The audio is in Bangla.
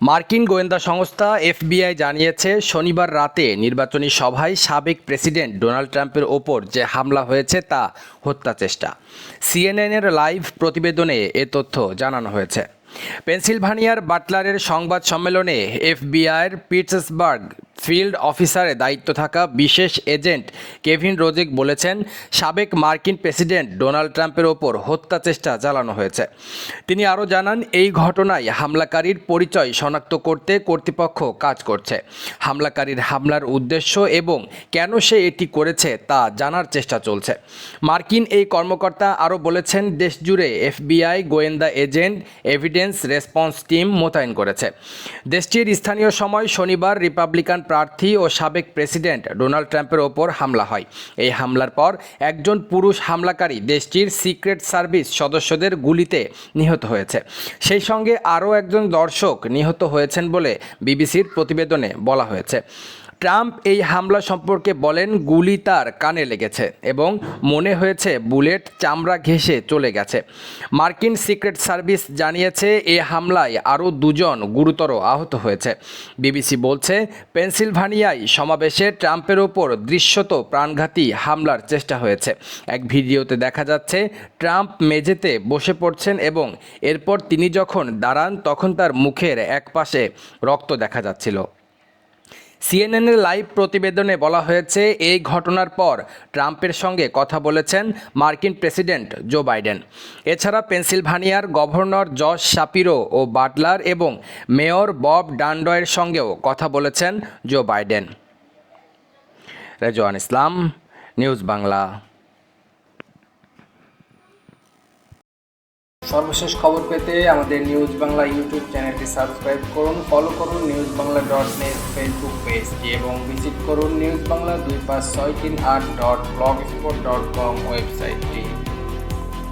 মার্কিন গোয়েন্দা সংস্থা এফবিআই জানিয়েছে শনিবার রাতে নির্বাচনী সভায় সাবেক প্রেসিডেন্ট ডোনাল্ড ট্রাম্পের ওপর যে হামলা হয়েছে তা হত্যাচেষ্টা। সিএনএনের লাইভ প্রতিবেদনে এ তথ্য জানানো হয়েছে। পেনসিলভানিয়ার বাটলারের সংবাদ সম্মেলনে এফবিআইয়ের পিটসবার্গ ফিল্ড অফিসারে দায়িত্ব থাকা বিশেষ এজেন্ট কেভিন রোজেক বলেছেন, সাবেক মার্কিন প্রেসিডেন্ট ডোনাল্ড ট্রাম্পের ওপর হত্যাচেষ্টা চালানো হয়েছে। তিনি আরও জানান, এই ঘটনায় হামলাকারীর পরিচয় শনাক্ত করতে কর্তৃপক্ষ কাজ করছে। হামলাকারীর হামলার উদ্দেশ্য এবং কেন সে এটি করেছে তা জানার চেষ্টা চলছে। মার্কিন এই কর্মকর্তা আরও বলেছেন, দেশজুড়ে এফবিআই গোয়েন্দা এজেন্ট এভিডেন্স রেসপন্স টিম মোতায়েন করেছে। দেশটির স্থানীয় সময় শনিবার রিপাবলিকান প্রার্থী ও সাবেক প্রেসিডেন্ট ডোনাল্ড ট্রাম্পের ওপর হামলা হয়। এই হামলার পর একজন পুরুষ হামলাকারী দেশটির সিক্রেট সার্ভিস সদস্যদের গুলিতে নিহত হয়েছে। সেই সঙ্গে আরও একজন দর্শক নিহত হয়েছেন বলে বিবিসির প্রতিবেদনে বলা হয়েছে। ট্রাম্প এই হামলা সম্পর্কে বলেন, গুলি তার কানে লেগেছে এবং মনে হয়েছে বুলেট চামড়া ঘেঁষে চলে গেছে। মার্কিন সিক্রেট সার্ভিস জানিয়েছে, এ হামলায় আরও দুজন গুরুতর আহত হয়েছে। বিবিসি বলছে, পেনসিলভানিয়ায় সমাবেশে ট্রাম্পের ওপর দৃশ্যত প্রাণঘাতী হামলার চেষ্টা হয়েছে। এক ভিডিওতে দেখা যাচ্ছে ট্রাম্প মেঝেতে বসে পড়ছেন এবং এরপর তিনি যখন দাঁড়ান তখন তার মুখের একপাশে রক্ত দেখা যাচ্ছিল। সিএনএনের লাইভ প্রতিবেদনে বলা হয়েছে, এই ঘটনার পর ট্রাম্পের সঙ্গে কথা বলেছেন মার্কিন প্রেসিডেন্ট জো বাইডেন। এছাড়া পেনসিলভানিয়ার গভর্নর জশ শাপিরো ও বাটলার এবং মেয়র বব ডানডয়ের সঙ্গেও কথা বলেছেন Joe Biden. Rezwan Islam, news Bangla. সর্বশেষ খবর পেতে আমাদের নিউজ বাংলা ইউটিউব চ্যানেলটি সাবস্ক্রাইব করুন, ফলো করুন newsbangla.net ফেসবুক পেজটি এবং ভিজিট করুন newsbangla2563.blogspot.com ওয়েবসাইটটি।